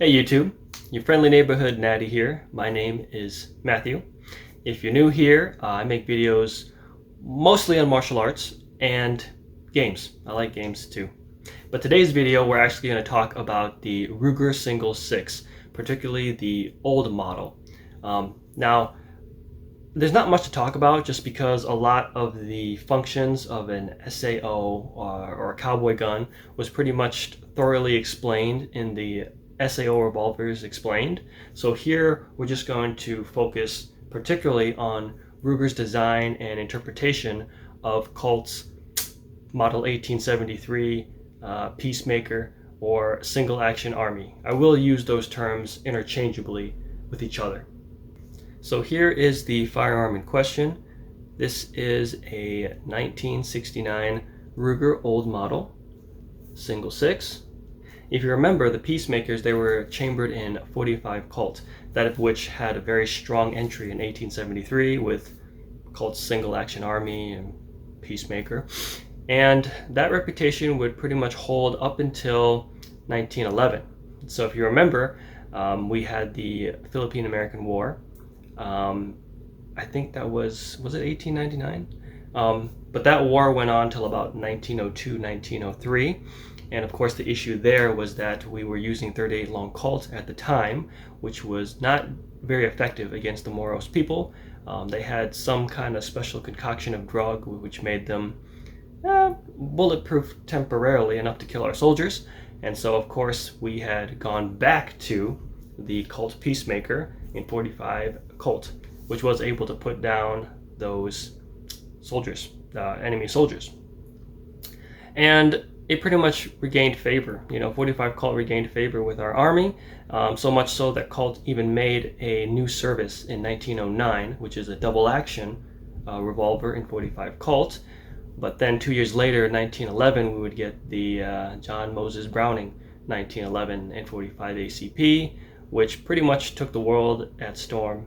Hey YouTube, your friendly neighborhood Natty here. My name is Matthew. If you're new here, I make videos mostly on martial arts and games. I like games too. But today's video, we're actually going to talk about the Ruger Single 6, particularly the old model. Now, there's not much to talk about just because a lot of the functions of an SAO or a cowboy gun was pretty much thoroughly explained in the SAO revolvers explained. So here we're just going to focus particularly on Ruger's design and interpretation of Colt's Model 1873, Peacemaker, or Single Action Army. I will use those terms interchangeably with each other. So here is the firearm in question. This is a 1969 Ruger Old Model, Single 6. If you remember, the Peacemakers, they were chambered in .45 Colt, that of which had a very strong entry in 1873 with Colt's Single Action Army and Peacemaker. And that reputation would pretty much hold up until 1911. So if you remember, we had the Philippine-American War. I think that was it 1899? But that war went on till about 1902, 1903. And of course the issue there was that we were using .38 long Colt at the time, which was not very effective against the Moros people. They had some kind of special concoction of drug which made them bulletproof temporarily enough to kill our soldiers. And so of course we had gone back to the Colt Peacemaker in .45 Colt, which was able to put down those soldiers, enemy soldiers. And it pretty much regained favor. .45 Colt regained favor with our army, so much so that Colt even made a new service in 1909, which is a double action revolver in .45 Colt. But then 2 years later, in 1911, we would get the John Moses Browning 1911 and .45 ACP, which pretty much took the world at storm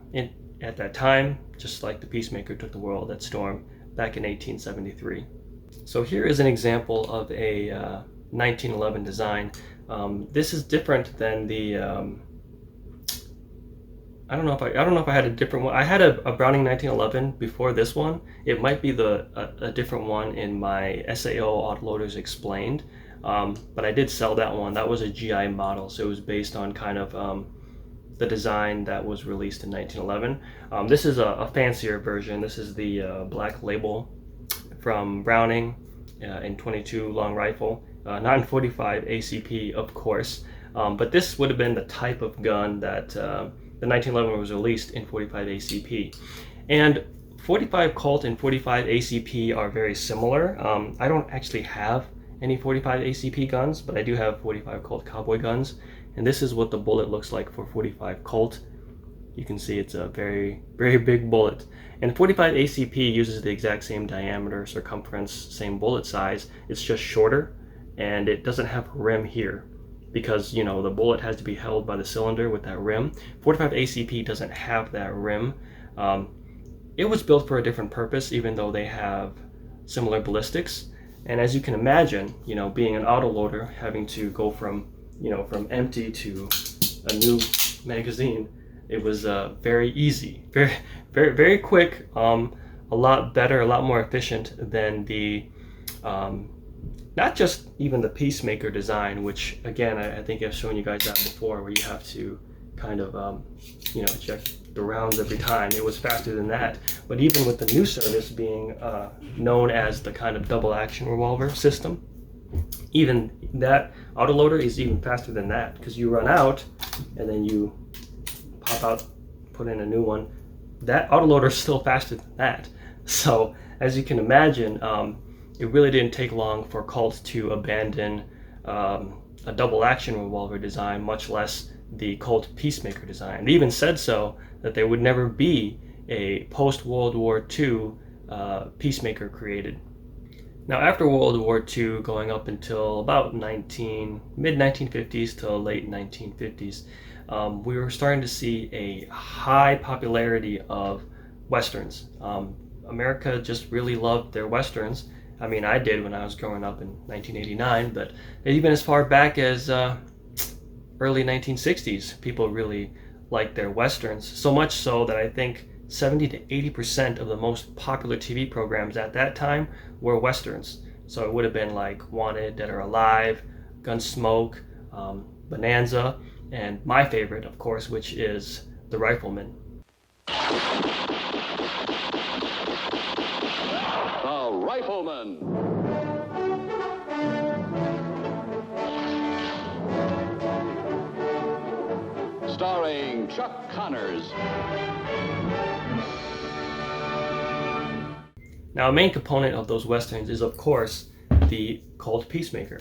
at that time, just like the Peacemaker took the world at storm back in 1873. So here is an example of a 1911 design. This is different than the I don't know if I had a different one. I had a Browning 1911 before this one. It might be a different one in my SAO Autoloaders Explained, but I did sell that one. That was a GI model, so it was based on kind of the design that was released in 1911. This is a fancier version. This is the black label from Browning in .22 long rifle, not in .45 ACP, of course, but this would have been the type of gun that the 1911 was released in .45 ACP. And .45 Colt and .45 ACP are very similar. I don't actually have any .45 ACP guns, but I do have .45 Colt cowboy guns, and this is what the bullet looks like for .45 Colt. You can see it's a very, very big bullet. And .45 ACP uses the exact same diameter, circumference, same bullet size. It's just shorter, and it doesn't have a rim here because, the bullet has to be held by the cylinder with that rim. .45 ACP doesn't have that rim. It was built for a different purpose, even though they have similar ballistics. And as you can imagine, being an autoloader, having to go from empty to a new magazine, it was very easy, very, very, very quick, a lot better, a lot more efficient than the, not just even the Peacemaker design, which again, I think I've shown you guys that before, where you have to kind of, check the rounds every time. It was faster than that. But even with the new service being known as the kind of double action revolver system, even that autoloader is even faster than that, because you run out and then you pop out, put in a new one. That autoloader is still faster than that. So as you can imagine, it really didn't take long for Colt to abandon a double action revolver design, much less the Colt Peacemaker design. They even said so that there would never be a post-World War II Peacemaker created. Now after World War II, going up until about mid-1950s to late 1950s, we were starting to see a high popularity of Westerns. America just really loved their Westerns. I mean, I did when I was growing up in 1989, but even as far back as early 1960s, people really liked their westerns, so much so that I think 70 to 80% of the most popular TV programs at that time were westerns. So it would have been like Wanted, Dead or Alive, Gunsmoke, Bonanza, and my favorite, of course, which is The Rifleman. The Rifleman. Starring Chuck Connors. Now, a main component of those westerns is, of course, the Colt Peacemaker.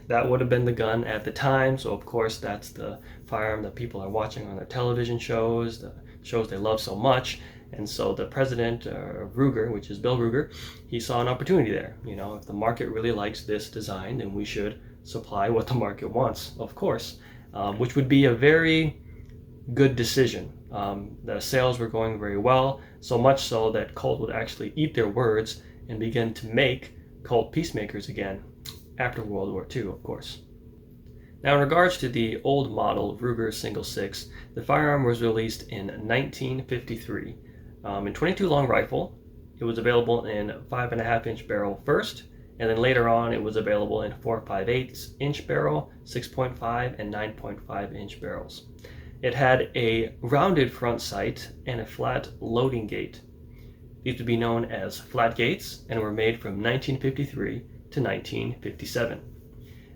That would have been the gun at the time, so of course that's the firearm that people are watching on their television shows, the shows they love so much. And so the president of Ruger, which is Bill Ruger, he saw an opportunity there. You know, if the market really likes this design, then we should supply what the market wants, of course, which would be a very good decision. The sales were going very well, so much so that Colt would actually eat their words and begin to make Colt Peacemakers again after World War II, of course. Now, in regards to the old model Ruger Single Six, the firearm was released in 1953. In 22 long rifle, it was available in 5.5-inch barrel first, and then later on it was available in 4 5/8-inch barrel, 6.5 and 9.5-inch barrels. It had a rounded front sight and a flat loading gate. These would be known as flat gates and were made from 1953 to 1957.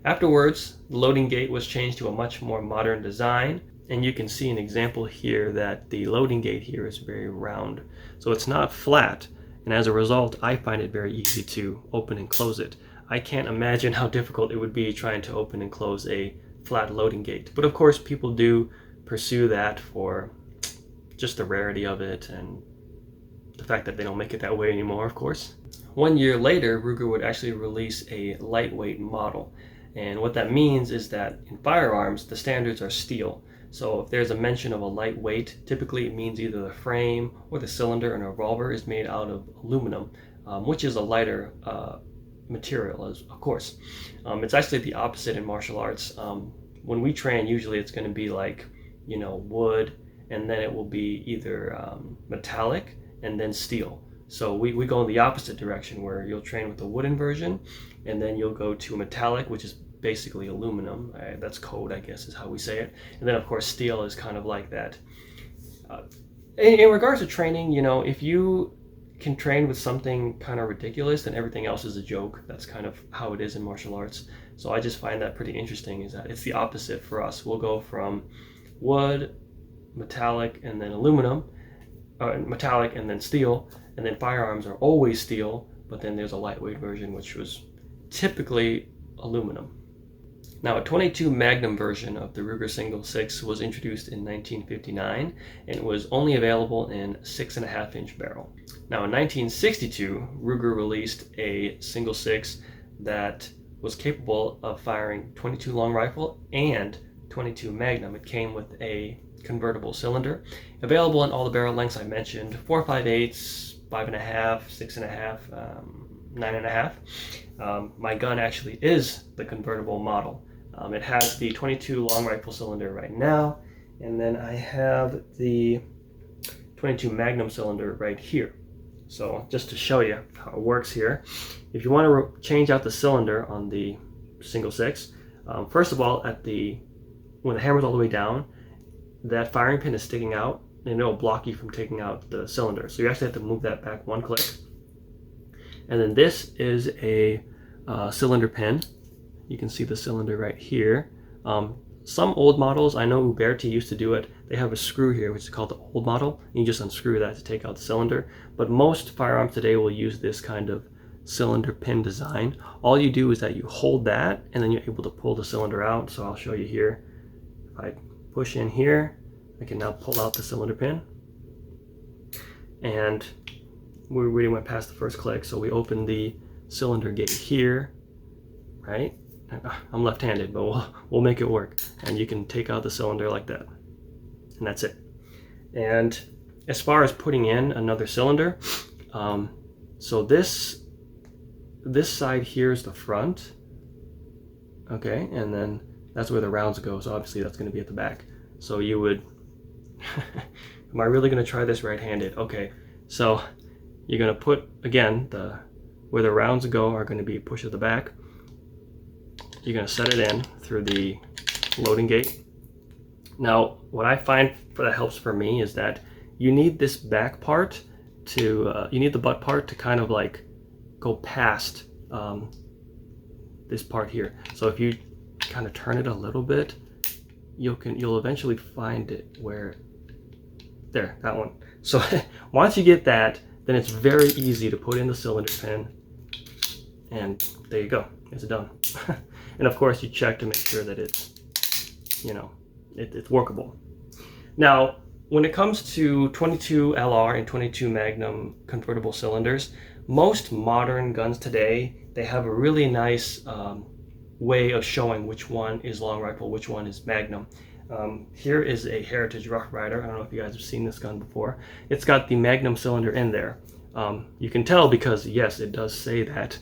Afterwards, the loading gate was changed to a much more modern design, and you can see an example here that the loading gate here is very round. So it's not flat, and as a result, I find it very easy to open and close it. I can't imagine how difficult it would be trying to open and close a flat loading gate. But of course, people do pursue that for just the rarity of it and the fact that they don't make it that way anymore, of course. 1 year later, Ruger would actually release a lightweight model. And what that means is that in firearms, the standards are steel. So if there's a mention of a lightweight, typically it means either the frame or the cylinder in a revolver is made out of aluminum, which is a lighter material, of course. It's actually the opposite in martial arts. When we train, usually it's going to be like, you know, wood, and then it will be either metallic and then steel. So we go in the opposite direction, where you'll train with the wooden version, and then you'll go to metallic, which is basically aluminum. That's code, I guess, is how we say it. And then, of course, steel is kind of like that. In regards to training, you know, if you can train with something kind of ridiculous, then everything else is a joke. That's kind of how it is in martial arts. So I just find that pretty interesting, is that it's the opposite for us. We'll go from wood, metallic, and then aluminum, metallic and then steel, and then firearms are always steel, but then there's a lightweight version which was typically aluminum. Now, a 22 Magnum version of the Ruger Single Six was introduced in 1959, and it was only available in 6.5-inch barrel. Now, in 1962, Ruger released a Single Six that was capable of firing 22 long rifle and 22 Magnum. It came with a convertible cylinder, available in all the barrel lengths I mentioned: 4 5/8, 5.5, 6.5, 9.5. My gun actually is the convertible model. It has the 22 long rifle cylinder right now, and then I have the 22 Magnum cylinder right here. So just to show you how it works here, if you want to change out the cylinder on the Single Six, first of all, when the hammer's all the way down, that firing pin is sticking out, and it'll block you from taking out the cylinder. So you actually have to move that back one click. And then this is a cylinder pin. You can see the cylinder right here. Some old models, I know Uberti used to do it, they have a screw here which is called the old model, and you just unscrew that to take out the cylinder. But most firearms today will use this kind of cylinder pin design. All you do is that you hold that, and then you're able to pull the cylinder out. So I'll show you here. If I push in here, I can now pull out the cylinder pin. And we really went past the first click, so we open the cylinder gate here, right? I'm left-handed, but we'll make it work. And you can take out the cylinder like that. And that's it. And as far as putting in another cylinder, so this side here is the front, okay, and then that's where the rounds go. So obviously that's going to be at the back. So you would, am I really going to try this right-handed? Okay, so you're going to put, again, where the rounds go are going to be pushed at the back. You're going to set it in through the loading gate. Now, what I find that helps for me is that you need this back part to, you need the butt part to kind of like go past this part here. So if you kind of turn it a little bit, you'll eventually find it where, there, that one. So once you get that, then it's very easy to put in the cylinder pin, and there you go, it's done. And of course you check to make sure that it's, you know, it's workable. Now, when it comes to 22 LR and 22 Magnum convertible cylinders, most modern guns today, they have a really nice way of showing which one is long rifle, which one is Magnum. Here is a Heritage Rough Rider. I don't know if you guys have seen this gun before. It's got the Magnum cylinder in there. You can tell because, yes, it does say that.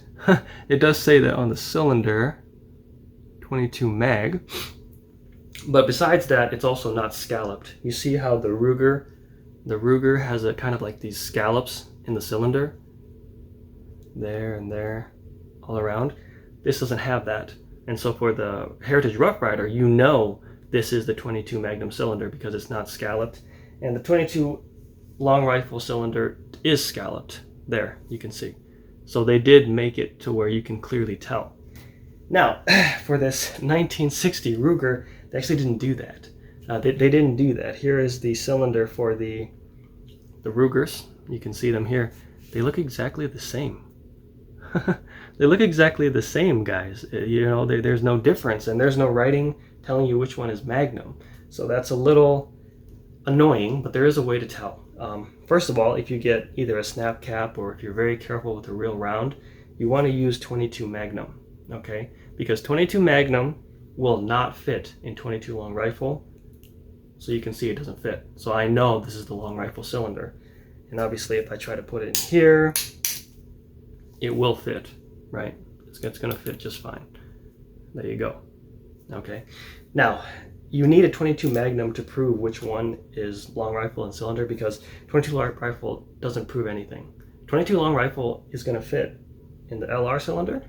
It does say that on the cylinder, 22 mag. But besides that, it's also not scalloped. You see how the Ruger has a kind of like these scallops in the cylinder? There and there, all around. This doesn't have that. And so for the Heritage Rough Rider, you know this is the 22 Magnum cylinder because it's not scalloped. And the 22 long rifle cylinder is scalloped. There, you can see. So they did make it to where you can clearly tell. Now, for this 1960 Ruger, they actually didn't do that. They didn't do that. Here is the cylinder for the Rugers. You can see them here. They look exactly the same. They look exactly the same, guys. You know, there's no difference, and there's no writing telling you which one is Magnum. So that's a little annoying, but there is a way to tell. First of all, if you get either a snap cap or if you're very careful with a real round, you want to use 22 Magnum, okay? Because 22 Magnum will not fit in 22 long rifle. So you can see it doesn't fit. So I know this is the long rifle cylinder. And obviously if I try to put it in here, it will fit, right? It's going to fit just fine. There you go. Okay. Now, you need a 22 Magnum to prove which one is long rifle and cylinder, because 22 long rifle doesn't prove anything. 22 long rifle is going to fit in the LR cylinder.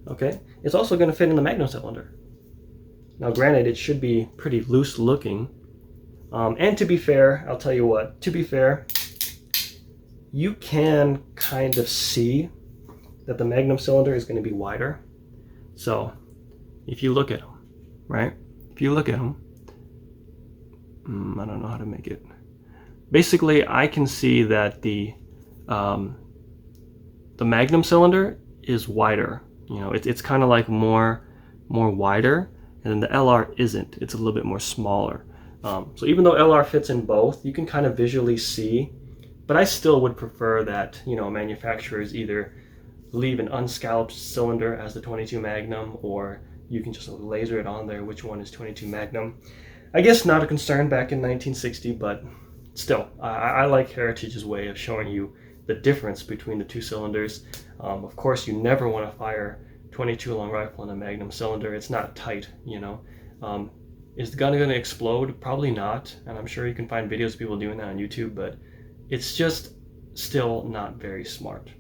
Okay. It's also going to fit in the Magnum cylinder. Now, granted, it should be pretty loose looking. And to be fair, I'll tell you what, to be fair, you can kind of see that the Magnum cylinder is going to be wider. So if you look at them, right? If you look at them, I don't know how to make it. Basically, I can see that the Magnum cylinder is wider. You know, it's kind of like more wider, and then the LR isn't. It's a little bit more smaller. So even though LR fits in both, you can kind of visually see. But I still would prefer that, you know, manufacturers either leave an unscalloped cylinder as the 22 Magnum, or you can just laser it on there which one is 22 Magnum. I guess not a concern back in 1960, but still, I like Heritage's way of showing you the difference between the two cylinders. Of course, you never want to fire 22 long rifle in a Magnum cylinder. It's not tight, you know. Is the gun going to explode? Probably not, and I'm sure you can find videos of people doing that on YouTube, but it's just still not very smart.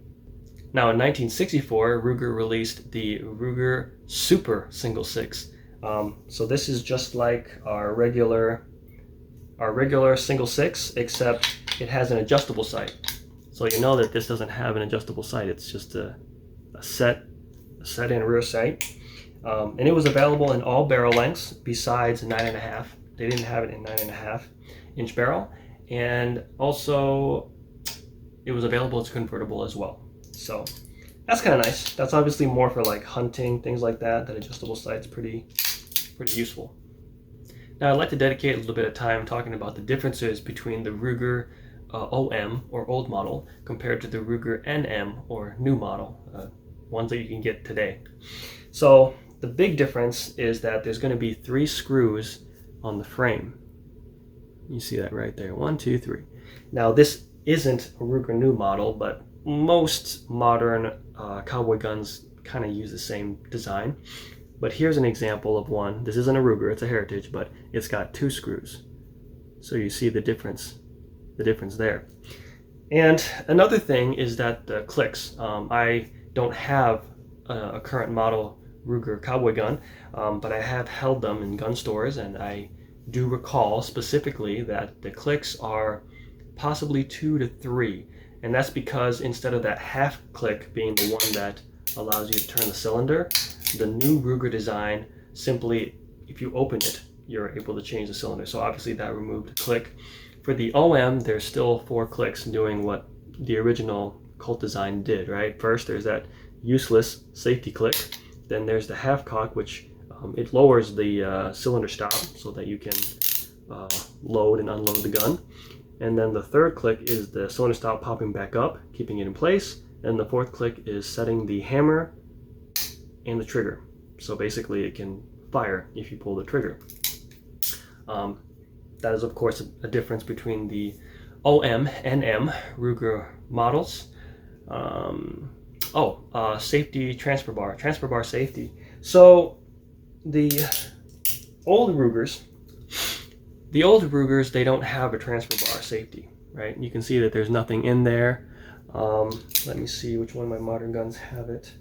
Now, in 1964, Ruger released the Ruger Super Single 6. So this is just like our regular Single 6, except it has an adjustable sight. So you know that this doesn't have an adjustable sight. It's just a set-in rear sight. And it was available in all barrel lengths besides 9.5. They didn't have it in 9.5 inch barrel. And also, it was available as convertible as well. So that's kind of nice. That's obviously more for like hunting, things like that. That adjustable sight's pretty useful. Now, I'd like to dedicate a little bit of time talking about the differences between the Ruger OM, or old model, compared to the Ruger NM, or new model, ones that you can get today. So the big difference is that there's going to be 3 screws on the frame. You see that right there, 1, 2, 3. Now, this isn't a Ruger new model, but most modern cowboy guns kind of use the same design. But here's an example of one. This isn't a Ruger, it's a Heritage, but it's got 2 screws. So you see the difference there. And another thing is that the clicks. I don't have a current model Ruger cowboy gun, but I have held them in gun stores, and I do recall specifically that the clicks are possibly 2 to 3. And that's because instead of that half click being the one that allows you to turn the cylinder, the new Ruger design simply, if you open it, you're able to change the cylinder. So obviously that removed the click. For the OM, there's still 4 clicks doing what the original Colt design did, right? First, there's that useless safety click. Then there's the half cock, which it lowers the cylinder stop so that you can load and unload the gun. And then the third click is the cylinder stop popping back up, keeping it in place. And the fourth click is setting the hammer and the trigger. So basically it can fire if you pull the trigger. That is of course a difference between the OM and M Ruger models. Safety transfer bar safety. So the old Rugers, they don't have a transfer bar safety, right? You can see that there's nothing in there. Let me see which one of my modern guns have it.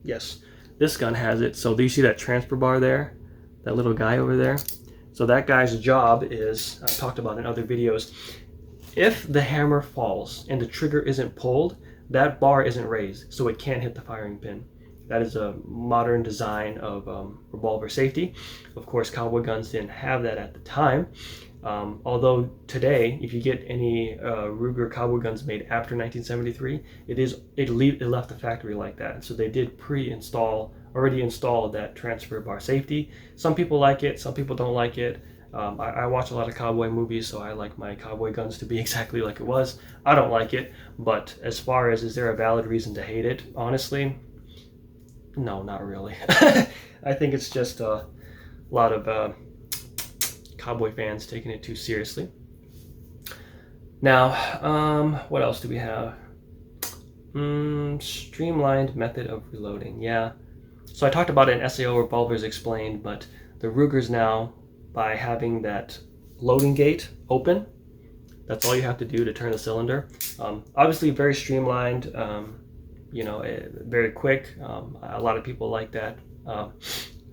Yes, this gun has it. So do you see that transfer bar there? That little guy over there? So that guy's job is, I've talked about in other videos, if the hammer falls and the trigger isn't pulled, that bar isn't raised, so it can't hit the firing pin. That is a modern design of revolver safety. Of course, cowboy guns didn't have that at the time. Although today, if you get any Ruger cowboy guns made after 1973, it left the factory like that. So they did already installed that transfer bar safety. Some people like it, some people don't like it. I watch a lot of cowboy movies, so I like my cowboy guns to be exactly like it was. I don't like it, but as far as is there a valid reason to hate it, honestly, no, not really. I think it's just a lot of cowboy fans taking it too seriously. Now, what else do we have? Streamlined method of reloading. Yeah. So I talked about it in SAO Revolvers Explained, but the Rugers now, by having that loading gate open, that's all you have to do to turn the cylinder. Obviously very streamlined, very quick. A lot of people like that.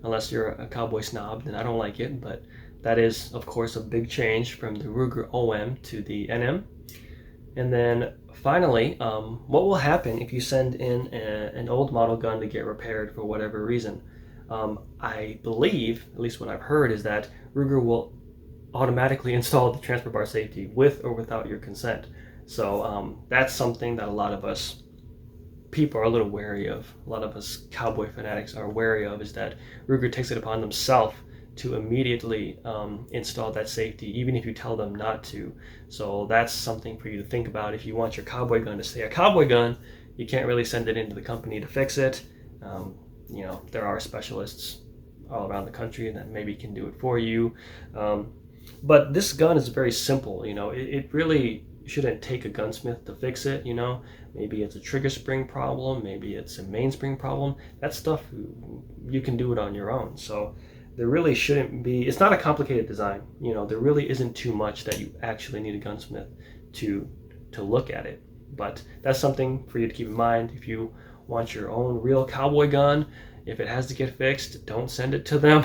Unless you're a cowboy snob, then I don't like it, but that is, of course, a big change from the Ruger OM to the NM. And then finally, what will happen if you send in an old model gun to get repaired for whatever reason? I believe, at least what I've heard, is that Ruger will automatically install the transfer bar safety with or without your consent. So that's something that a lot of us people are a little wary of. A lot of us cowboy fanatics are wary of, is that Ruger takes it upon themselves to immediately install that safety, even if you tell them not to. So that's something for you to think about. If you want your cowboy gun to stay a cowboy gun, you can't really send it into the company to fix it. There are specialists all around the country that maybe can do it for you. But this gun is very simple. It really shouldn't take a gunsmith to fix it. Maybe it's a trigger spring problem, maybe it's a mainspring problem. That stuff, you can do it on your own. So there really shouldn't be, it's not a complicated design. There really isn't too much that you actually need a gunsmith to look at it. But that's something for you to keep in mind. If you want your own real cowboy gun, if it has to get fixed, don't send it to them.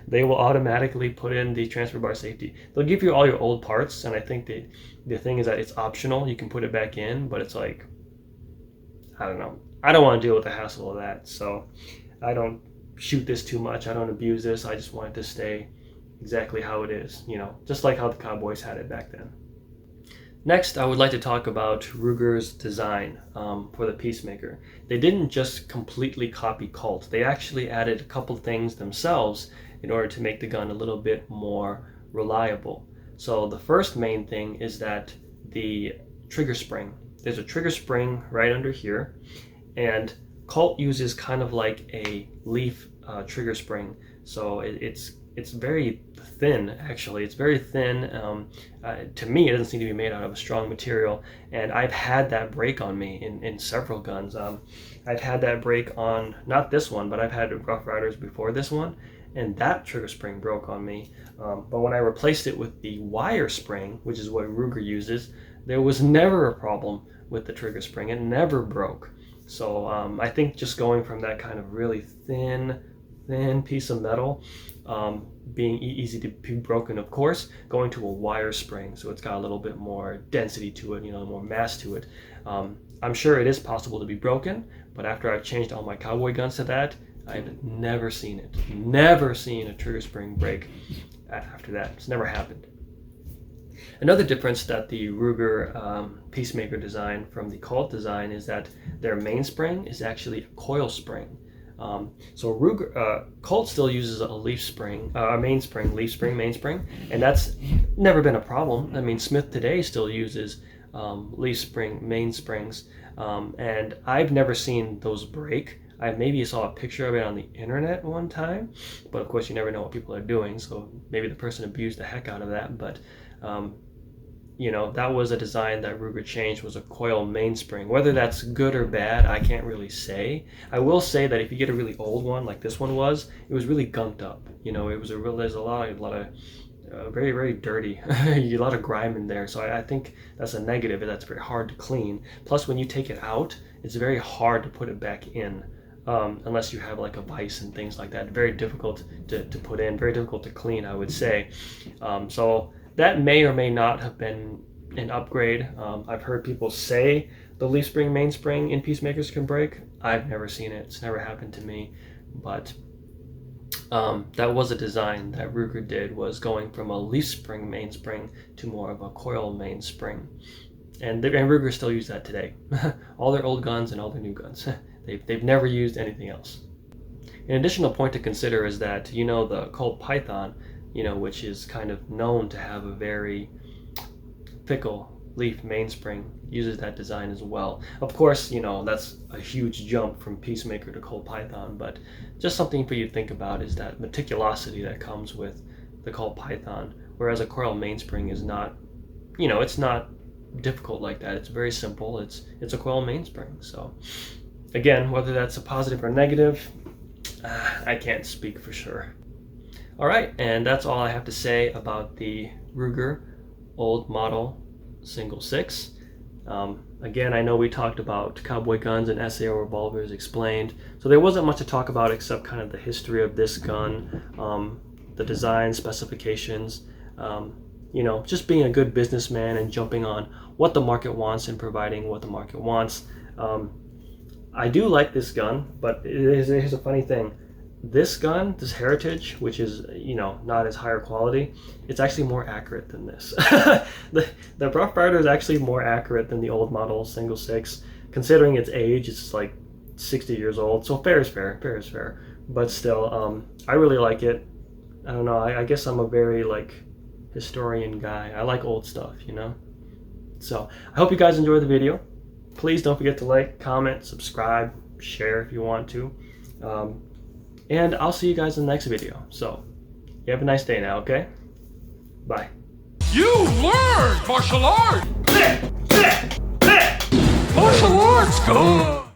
They will automatically put in the transfer bar safety. They'll give you all your old parts, and I think the thing is that it's optional. You can put it back in, but it's like, I don't know. I don't want to deal with the hassle of that, so I don't shoot this too much. I don't abuse this. I just want it to stay exactly how it is, just like how the cowboys had it back then. Next, I would like to talk about Ruger's design for the Peacemaker. They didn't just completely copy Colt. They actually added a couple things themselves in order to make the gun a little bit more reliable. So the first main thing is that the trigger spring. There's a trigger spring right under here, and Colt uses kind of like a leaf trigger spring. So it's it's very thin, actually. It's very thin. To me, it doesn't seem to be made out of a strong material, and I've had that break on me in several guns. I've had that break on, not this one, but I've had Rough Riders before this one, and that trigger spring broke on me. But when I replaced it with the wire spring, which is what Ruger uses, there was never a problem with the trigger spring. It never broke. So I think just going from that kind of really thin piece of metal, being easy to be broken, of course, going to a wire spring, so it's got a little bit more density to it, more mass to it. I'm sure it is possible to be broken, but after I've changed all my cowboy guns to that, I've never seen it. Never seen a trigger spring break after that. It's never happened. Another difference that the Ruger Peacemaker design from the Colt design is that their mainspring is actually a coil spring. So Ruger, Colt still uses a leaf spring, mainspring, leaf spring, mainspring, and that's never been a problem. I mean, Smith today still uses leaf spring, mainsprings, and I've never seen those break. I maybe saw a picture of it on the internet one time, but of course you never know what people are doing, so maybe the person abused the heck out of that, but that was a design that Ruger changed, was a coil mainspring. Whether that's good or bad, I can't really say. I will say that if you get a really old one like this one was, it was really gunked up. There's a lot of very, very dirty, a lot of grime in there. So I think that's a negative. That's very hard to clean. Plus, when you take it out, it's very hard to put it back in. Unless you have like a vise and things like that. Very difficult to put in, very difficult to clean, I would say. So that may or may not have been an upgrade. I've heard people say the leaf spring mainspring in Peacemakers can break. I've never seen it. It's never happened to me. But that was a design that Ruger did, was going from a leaf spring mainspring to more of a coil mainspring. And Ruger still use that today. All their old guns and all their new guns. They've never used anything else. An additional point to consider is that, the Colt Python, which is kind of known to have a very fickle leaf mainspring, uses that design as well. Of course, that's a huge jump from Peacemaker to Colt Python, but just something for you to think about is that meticulosity that comes with the Colt Python, whereas a coil mainspring is not, it's not difficult like that. It's very simple. It's a coil mainspring. So again, whether that's a positive or negative, I can't speak for sure. All right, and that's all I have to say about the Ruger old model single 6. Again, I know we talked about cowboy guns and SAO revolvers explained, so there wasn't much to talk about except kind of the history of this gun, the design specifications, just being a good businessman and jumping on what the market wants and providing what the market wants. I do like this gun, but here's a funny thing. This gun, this Heritage, which is, not as higher quality, it's actually more accurate than this. The Rough Rider is actually more accurate than the old model single 6. Considering its age, it's like 60 years old, so fair is fair. But still, I really like it. I don't know, I guess I'm a very, historian guy. I like old stuff, So, I hope you guys enjoyed the video. Please don't forget to like, comment, subscribe, share if you want to. And I'll see you guys in the next video. So, you have a nice day now, okay? Bye. You learned martial arts! Martial arts, good!